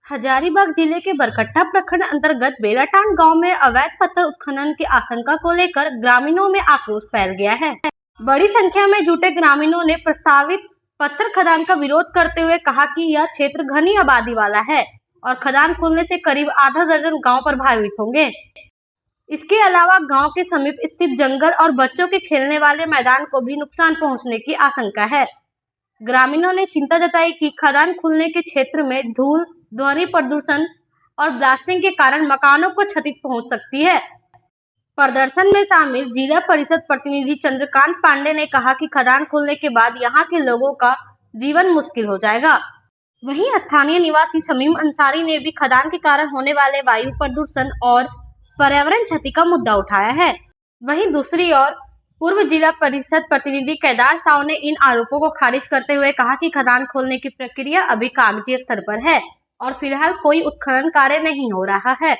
हजारीबाग जिले के बरकट्टा प्रखंड अंतर्गत बेलाटांड गांव में अवैध पत्थर उत्खनन की आशंका को लेकर ग्रामीणों में आक्रोश फैल गया है। बड़ी संख्या में जुटे ग्रामीणों ने प्रस्तावित पत्थर खदान का विरोध करते हुए कहा कि यह क्षेत्र घनी आबादी वाला है और खदान खुलने से करीब आधा दर्जन गांव प्रभावित होंगे। इसके अलावा गांव के समीप स्थित जंगल और बच्चों के खेलने वाले मैदान को भी नुकसान पहुंचने की आशंका है। ग्रामीणों ने चिंता जताई कि खदान खुलने के क्षेत्र में धूल, ध्वनि प्रदूषण और ब्लास्टिंग के कारण मकानों को क्षति पहुंच सकती है। प्रदर्शन में शामिल जिला परिषद प्रतिनिधि चंद्रकांत पांडे ने कहा कि खदान खुलने के बाद यहां के लोगों का जीवन मुश्किल हो जाएगा। वहीं स्थानीय निवासी शमीम अंसारी ने भी खदान के कारण होने वाले वायु प्रदूषण और पर्यावरण क्षति का मुद्दा उठाया है। वहीं दूसरी ओर पूर्व जिला परिषद प्रतिनिधि केदार साव ने इन आरोपों को खारिज करते हुए कहा कि खदान खोलने की प्रक्रिया अभी कागजी स्तर पर है और फिलहाल कोई उत्खनन कार्य नहीं हो रहा है।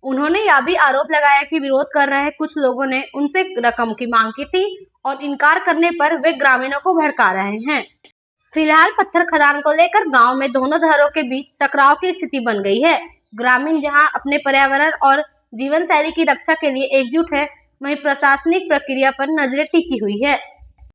उन्होंने यह भी आरोप लगाया कि विरोध कर रहे कुछ लोगों ने उनसे रकम की मांग की थी और इनकार करने पर वे ग्रामीणों को भड़का रहे हैं। फिलहाल पत्थर खदान को लेकर गांव में दोनों धड़ों के बीच टकराव की स्थिति बन गई है। ग्रामीण जहां अपने पर्यावरण और जीवन शैली की रक्षा के लिए एकजुट है, वहीं प्रशासनिक प्रक्रिया पर नजरें टिकी हुई है।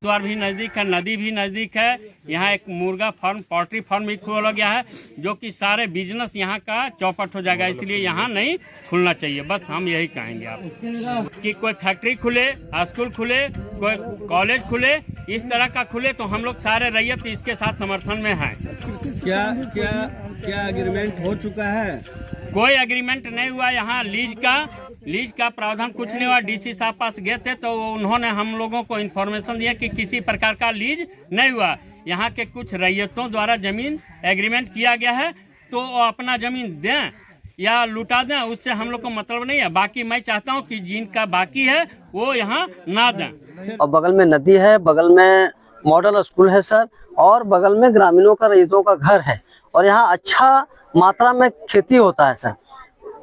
द्वार भी नजदीक है, नदी भी नजदीक है। यहाँ एक मुर्गा फार्म, पोल्ट्री फार्म भी खोला गया है, जो कि सारे बिजनेस यहाँ का चौपट हो जाएगा। इसलिए यहाँ नहीं खुलना चाहिए। बस हम यही कहेंगे आप कि कोई फैक्ट्री खुले, स्कूल खुले, कोई कॉलेज खुले, इस तरह का खुले तो हम लोग सारे रैयत इसके साथ समर्थन में हैं। क्या एग्रीमेंट हो चुका है? कोई एग्रीमेंट नहीं हुआ। यहाँ लीज का प्रावधान कुछ नहीं हुआ। डीसी साहब पास गए थे तो उन्होंने हम लोगों को इन्फॉर्मेशन दिया कि किसी प्रकार का लीज नहीं हुआ। यहाँ के कुछ रैयतों द्वारा जमीन एग्रीमेंट किया गया है, तो वो अपना जमीन दें या लुटा दें, उससे हम लोग को मतलब नहीं है। बाकी मैं चाहता हूँ कि जिनका बाकी है वो यहाँ ना दें। और बगल में नदी है, बगल में मॉडल स्कूल है सर, और बगल में ग्रामीणों का रईसों का घर है और यहाँ अच्छा मात्रा में खेती होता है सर।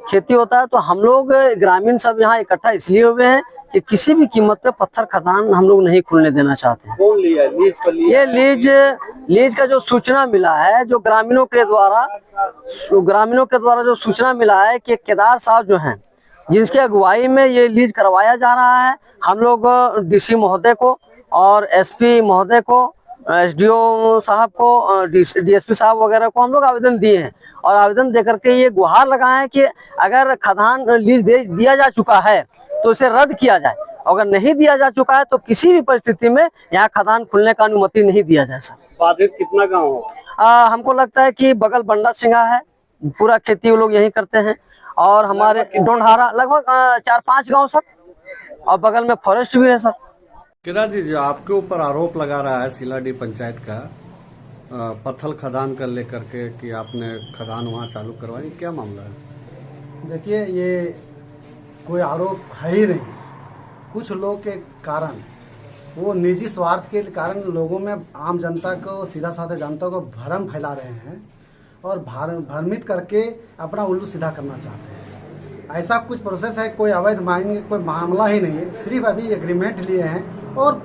खेती होता है तो हम लोग ग्रामीण सब यहाँ इकट्ठा इसलिए हुए हैं कि किसी भी कीमत पे पत्थर खदान हम लोग नहीं खुलने देना चाहते हैं। कौन लिया लीज पर लिया? ये लीज का जो सूचना मिला है, जो ग्रामीणों के द्वारा जो सूचना मिला है कि केदार साहब जो हैं, जिसकी अगुवाई में ये लीज करवाया जा रहा है, हम लोग डीसी महोदय को और एसपी महोदय को, एसडीओ साहब को, डीएसपी साहब वगैरह को हम लोग आवेदन दिए हैं और आवेदन देकर के ये गुहार लगाए हैं कि अगर खदान लीज दिया जा चुका है तो इसे रद्द किया जाए। अगर नहीं दिया जा चुका है तो किसी भी परिस्थिति में यहाँ खदान खुलने का अनुमति नहीं दिया जाए सर। बाधित कितना गाँव हो? हमको लगता है कि बगल बंडा सिंघा है, पूरा खेती वो लोग यही करते हैं, और हमारे डोंढारा लगभग 4-5 गाँव सर, और बगल में फॉरेस्ट भी है सर। केदार जी, जो आपके ऊपर आरोप लगा रहा है सिलाडी पंचायत का पत्थर खदान कर लेकर के कि आपने खदान वहाँ चालू करवाई, क्या मामला है? देखिए, ये कोई आरोप है ही नहीं। कुछ लोग के कारण, वो निजी स्वार्थ के कारण लोगों में, आम जनता को, सीधा साधा जनता को भ्रम फैला रहे हैं और भ्रमित करके अपना उल्लू सीधा करना चाहते हैं। ऐसा कुछ प्रोसेस है, कोई अवैध माइनिंग कोई मामला ही नहीं है। सिर्फ अभी एग्रीमेंट लिए हैं और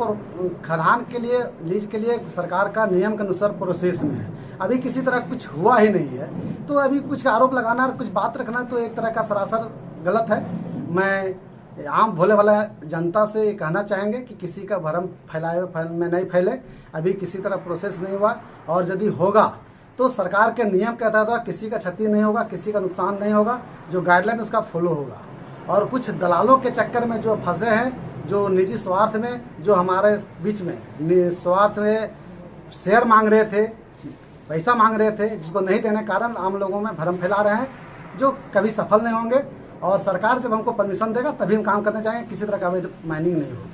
खदान के लिए, लीज के लिए सरकार का नियम के अनुसार प्रोसेस में है। अभी किसी तरह कुछ हुआ ही नहीं है, तो अभी कुछ आरोप लगाना और कुछ बात रखना तो एक तरह का सरासर गलत है। मैं आम भोले वाला जनता से कहना चाहेंगे कि किसी का भ्रम में नहीं फैले। अभी किसी तरह प्रोसेस नहीं हुआ, और यदि होगा तो सरकार के नियम के तहत किसी का क्षति नहीं होगा, किसी का नुकसान नहीं होगा, जो गाइडलाइन उसका फॉलो होगा। और कुछ दलालों के चक्कर में जो फंसे हैं, जो निजी स्वार्थ में, जो हमारे बीच में स्वार्थ में शेयर मांग रहे थे, पैसा मांग रहे थे, जिसको नहीं देने कारण आम लोगों में भ्रम फैला रहे हैं, जो कभी सफल नहीं होंगे। और सरकार जब हमको परमिशन देगा तभी हम काम करना चाहेंगे। किसी तरह का अवैध माइनिंग नहीं होगी।